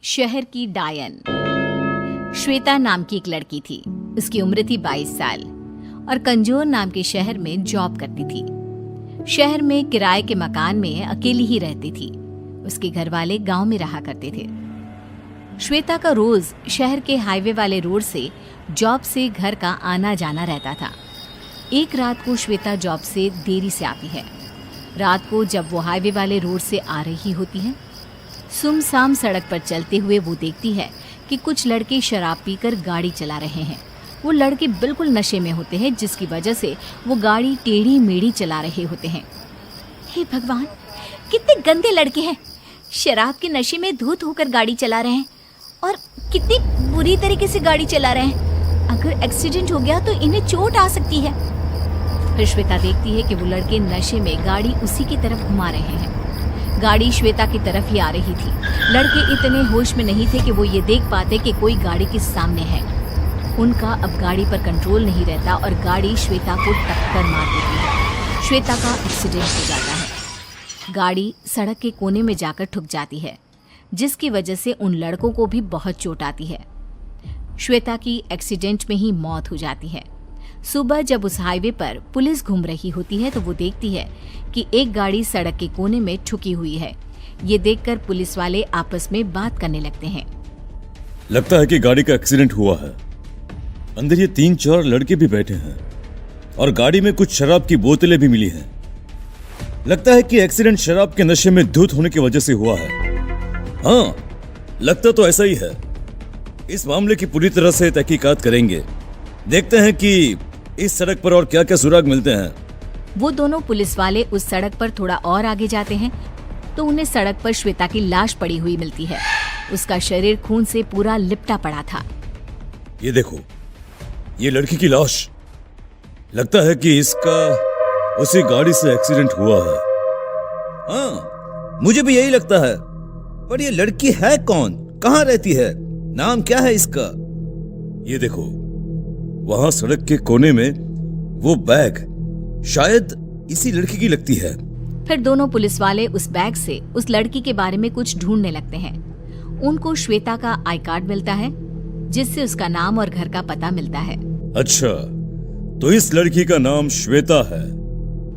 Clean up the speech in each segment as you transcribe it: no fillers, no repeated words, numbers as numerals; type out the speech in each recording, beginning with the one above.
शहर की डायन। श्वेता नाम की एक लड़की थी। उसकी उम्र थी 22 साल और कंजोर नाम के शहर में जॉब करती थी। शहर में किराए के मकान में अकेली ही रहती थी। उसके घर वाले गांव में रहा करते थे। श्वेता का रोज शहर के हाईवे वाले रोड से जॉब से घर का आना जाना रहता था। एक रात को श्वेता जॉब से देरी से आती है। रात को जब वो हाईवे वाले रोड से आ रही होती है, सुमसाम सड़क पर चलते हुए वो देखती है कि कुछ लड़के शराब पीकर गाड़ी चला रहे हैं। वो लड़के बिल्कुल नशे में होते हैं, जिसकी वजह से वो गाड़ी टेढ़ी मेढ़ी चला रहे होते हैं। हे भगवान, कितने गंदे लड़के हैं। शराब के नशे में धुत होकर गाड़ी चला रहे हैं और कितनी बुरी तरीके से गाड़ी चला रहे हैं। अगर एक्सीडेंट हो गया तो इन्हें चोट आ सकती है। फिर श्वेता देखती है कि वो लड़के नशे में गाड़ी उसी की तरफ घुमा रहे हैं। गाड़ी श्वेता की तरफ ही आ रही थी। लड़के इतने होश में नहीं थे कि वो ये देख पाते कि कोई गाड़ी के सामने है। उनका अब गाड़ी पर कंट्रोल नहीं रहता और गाड़ी श्वेता को टक्कर मार देती है। श्वेता का एक्सीडेंट हो जाता है। गाड़ी सड़क के कोने में जाकर ठुक जाती है, जिसकी वजह से उन लड़कों को भी बहुत चोट आती है। श्वेता की एक्सीडेंट में ही मौत हो जाती है। सुबह जब उस हाईवे पर पुलिस घूम रही होती है तो वो देखती है कि एक गाड़ी सड़क के कोने में ठुकी हुई है। ये देखकर पुलिस वाले आपस में बात करने लगते हैं। लगता है कि गाड़ी का एक्सीडेंट हुआ है। अंदर ये 3-4 लड़के भी बैठे हैं और गाड़ी में कुछ शराब की बोतलें भी मिली हैं। लगता है कि एक्सीडेंट शराब के नशे में धुत होने की वजह से हुआ है। हाँ, लगता तो ऐसा ही है। इस मामले की पूरी तरह से तहकीकात करेंगे। देखते हैं कि इस सड़क पर और क्या क्या सुराग मिलते हैं। वो दोनों पुलिस वाले उस सड़क पर थोड़ा और आगे जाते हैं तो उन्हें सड़क पर श्वेता की लाश पड़ी हुई मिलती है। उसका शरीर खून से पूरा लिपटा पड़ा था। ये देखो, ये लड़की की लाश। लगता है कि इसका उसी गाड़ी से एक्सीडेंट हुआ है। हाँ, मुझे भी यही लगता है। पर ये लड़की है कौन? कहाँ रहती है? नाम क्या है इसका? ये देखो, वहां सड़क के कोने में वो बैग शायद इसी लड़की की लगती है। फिर दोनों पुलिस वाले उस बैग से उस लड़की के बारे में कुछ ढूंढने लगते हैं। उनको श्वेता का आई कार्ड मिलता है, जिससे उसका नाम और घर का पता मिलता है। अच्छा, तो इस लड़की का नाम श्वेता है।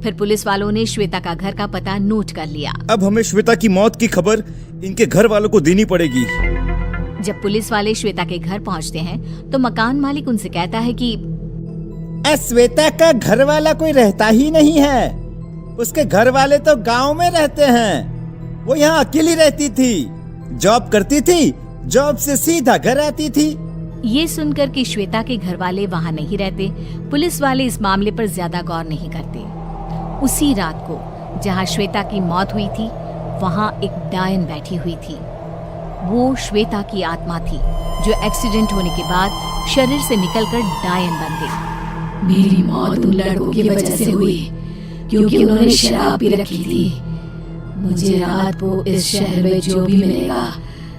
फिर पुलिस वालों ने श्वेता का घर का पता नोट कर लिया। अब हमें श्वेता की मौत की खबर इनके घर वालों को देनी पड़ेगी। जब पुलिस वाले श्वेता के घर पहुंचते हैं तो मकान मालिक उनसे कहता है कि श्वेता का घर वाला कोई रहता ही नहीं है। उसके घर वाले तो गांव में रहते हैं। वो यहाँ अकेली रहती थी, जॉब करती थी, जॉब से सीधा घर आती थी। ये सुनकर कि श्वेता के घर वाले वहाँ नहीं रहते, पुलिस वाले इस मामले पर ज्यादा गौर नहीं करते। उसी रात को जहाँ श्वेता की मौत हुई थी, वहाँ एक डायन बैठी हुई थी। वो श्वेता की आत्मा थी, जो एक्सीडेंट होने के बाद शरीर से निकलकर डायन बन गई। मेरी मौत उन लड़कों की वजह से हुई, क्योंकि उन्होंने शराब पी रखी थी। मुझे रात को इस शहर में जो भी मिलेगा,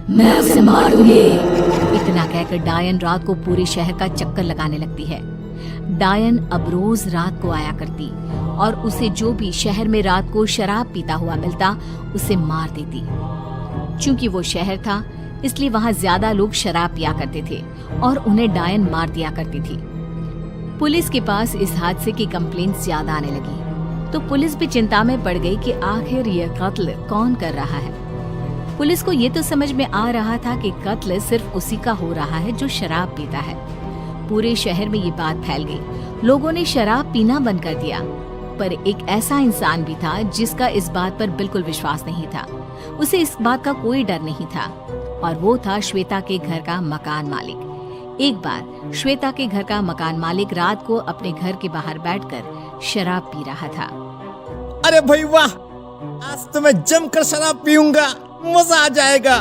मैं उसे मार दूंगी। इतना कहकर डायन रात को पूरे शहर का चक्कर लगाने लगती है। डायन अब रोज रात को आया करती और उसे जो भी शहर में रात को शराब पीता हुआ मिलता, उसे मार देती। चूंकि वो शहर था, इसलिए वहाँ ज्यादा लोग शराब पिया करते थे और उन्हें डायन मार दिया करती थी। पुलिस के पास इस हादसे की कंप्लेंट्स ज्यादा आने लगी, तो पुलिस भी चिंता में पड़ गई कि आखिर ये कत्ल कौन कर रहा है। पुलिस को ये तो समझ में आ रहा था कि कत्ल सिर्फ उसी का हो रहा है जो शराब पीता है। पूरे शहर में ये बात फैल गई। लोगों ने शराब पीना बंद कर दिया, पर एक ऐसा इंसान भी था जिसका इस बात पर बिल्कुल विश्वास नहीं था। उसे इस बात का कोई डर नहीं था, और वो था श्वेता के घर का मकान मालिक। एक बार श्वेता के घर का मकान मालिक रात को अपने घर के बाहर बैठकर शराब पी रहा था। अरे भाई वाह, आज तो मैं जमकर शराब पीऊंगा, मजा आ जाएगा।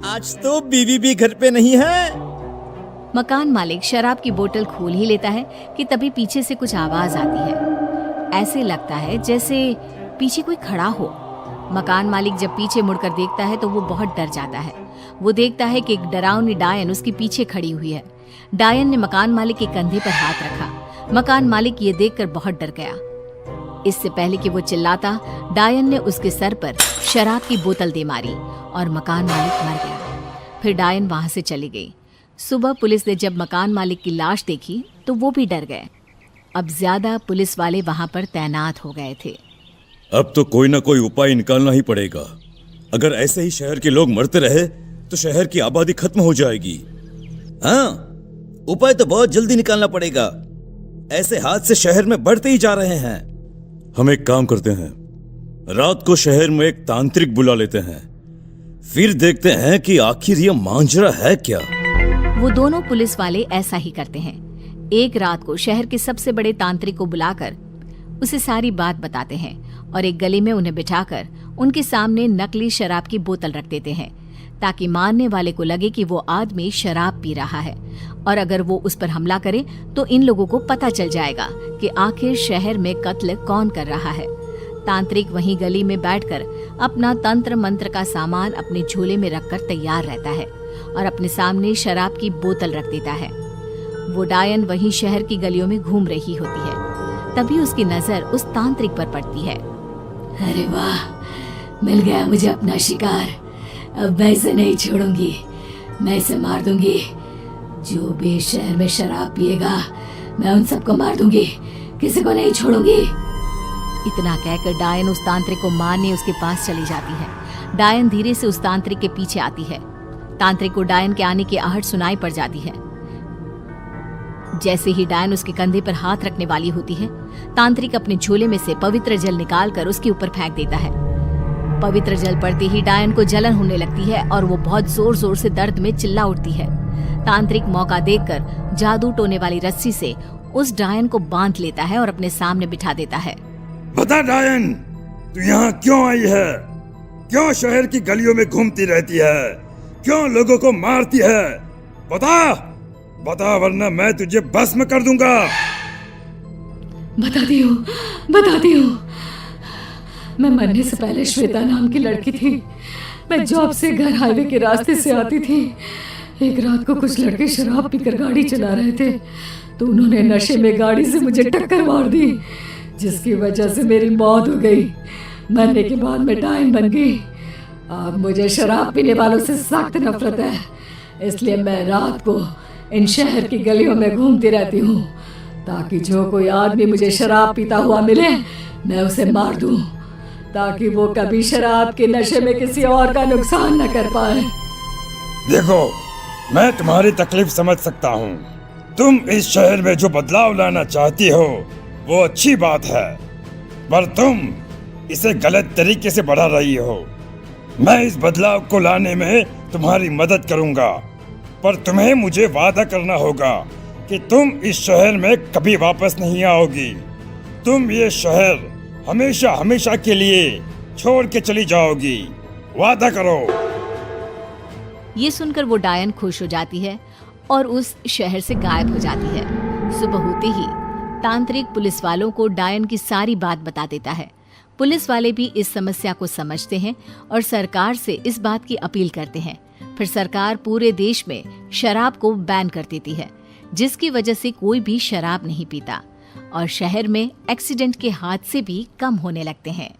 आज तो बीवी भी घर पे नहीं है। मकान मालिक शराब की बोतल खोल ही लेता है कि तभी पीछे से कुछ आवाज आती है। ऐसे लगता है जैसे पीछे कोई खड़ा हो। मकान मालिक जब पीछे मुड़कर देखता है तो वो बहुत डर जाता है। वो देखता है कि एक डरावनी डायन उसके पीछे खड़ी हुई है। डायन ने मकान मालिक के कंधे पर हाथ रखा। मकान मालिक ये देखकर बहुत डर गया। इससे पहले कि वो चिल्लाता, डायन ने उसके सर पर शराब की बोतल दे मारी और मकान मालिक मर गया। फिर डायन वहां से चली गई। सुबह पुलिस ने जब मकान मालिक की लाश देखी तो वो भी डर गए। अब ज्यादा पुलिस वाले वहां पर तैनात हो गए थे। अब तो कोई ना कोई उपाय निकालना ही पड़ेगा। अगर ऐसे ही शहर के लोग मरते रहे तो शहर की आबादी खत्म हो जाएगी। हाँ, उपाय तो बहुत जल्दी निकालना पड़ेगा। ऐसे हादसे शहर में बढ़ते ही जा रहे हैं। हम एक काम करते हैं, रात को शहर में एक तांत्रिक बुला लेते हैं, फिर देखते हैं कि आखिर ये मांजरा है क्या। वो दोनों पुलिस वाले ऐसा ही करते हैं। एक रात को शहर के सबसे बड़े तांत्रिक को बुलाकर उसे सारी बात बताते हैं और एक गली में उन्हें बिठाकर उनके सामने नकली शराब की बोतल रख देते हैं, ताकि मारने वाले को लगे कि वो आदमी शराब पी रहा है, और अगर वो उस पर हमला करे तो इन लोगों को पता चल जाएगा कि आखिर शहर में कत्ल कौन कर रहा है। तांत्रिक वहीं गली में बैठकर अपना तंत्र मंत्र का सामान अपने झोले में रखकर तैयार रहता है और अपने सामने शराब की बोतल रख देता है। वो डायन वहीं शहर की गलियों में घूम रही होती है। तभी उसकी नजर उस तांत्रिक पर पड़ती है। अरे वाह, मिल गया मुझे अपना शिकार। अब मैं इसे नहीं छोड़ूंगी, मैं इसे मार दूंगी। जो भी शहर में शराब पिएगा मैं उन सबको मार दूंगी, किसी को नहीं छोड़ूंगी। इतना कहकर डायन उस तांत्रिक को मारने उसके पास चली जाती है। डायन धीरे से उस तांत्रिक के पीछे आती है। तांत्रिक को डायन के आने की आहट सुनाई पड़ जाती है। जैसे ही डायन उसके कंधे पर हाथ रखने वाली होती है, तांत्रिक अपने झोले में से पवित्र जल निकालकर उसके ऊपर फेंक देता है। पवित्र जल पड़ते ही डायन को जलन होने लगती है और वो बहुत जोर जोर से दर्द में चिल्ला उठती है। तांत्रिक मौका देखकर जादू टोने वाली रस्सी से उस डायन को बांध लेता है और अपने सामने बिठा देता है। बता डायन, तू यहाँ क्यों आई है? क्यों शहर की गलियों में घूमती रहती है? क्यों लोगों को मारती है? बता वरना मैं तुझे भस्म कर दूंगा। बताती हूँ। मैं मरने से पहले श्वेता नाम की लड़की थी। मैं जॉब से घर हाईवे के रास्ते से आती थी। एक रात को कुछ लड़के शराब पीकर गाड़ी चला रहे थे तो उन्होंने नशे में गाड़ी से मुझे टक्कर मार दी, जिसकी वजह से मेरी मौत हो गई। मरने के बाद मैं डायन बन गई। अब मुझे शराब पीने वालों से सख्त नफरत है, इसलिए मैं रात को इन शहर की गलियों में घूमती रहती हूँ, ताकि जो कोई आदमी मुझे शराब पीता हुआ मिले मैं उसे मार दूं, ताकि वो कभी शराब के नशे में किसी और का नुकसान न कर पाए। देखो, मैं तुम्हारी तकलीफ समझ सकता हूँ। तुम इस शहर में जो बदलाव लाना चाहती हो वो अच्छी बात है, पर तुम इसे गलत तरीके से बढ़ा रही हो। मैं इस बदलाव को लाने में तुम्हारी मदद करूंगा, पर तुम्हें मुझे वादा करना होगा कि तुम इस शहर में कभी वापस नहीं आओगी। तुम ये शहर हमेशा हमेशा के लिए छोड़ के चली जाओगी। वादा करो। ये सुनकर वो डायन खुश हो जाती है और उस शहर से गायब हो जाती है। सुबह होते ही तांत्रिक पुलिस वालों को डायन की सारी बात बता देता है। पुलिस वाले भी इस समस्या को समझते हैं और सरकार से इस बात की अपील करते हैं। फिर सरकार पूरे देश में शराब को बैन कर देती है, जिसकी वजह से कोई भी शराब नहीं पीता और शहर में एक्सीडेंट के हादसे भी कम होने लगते हैं।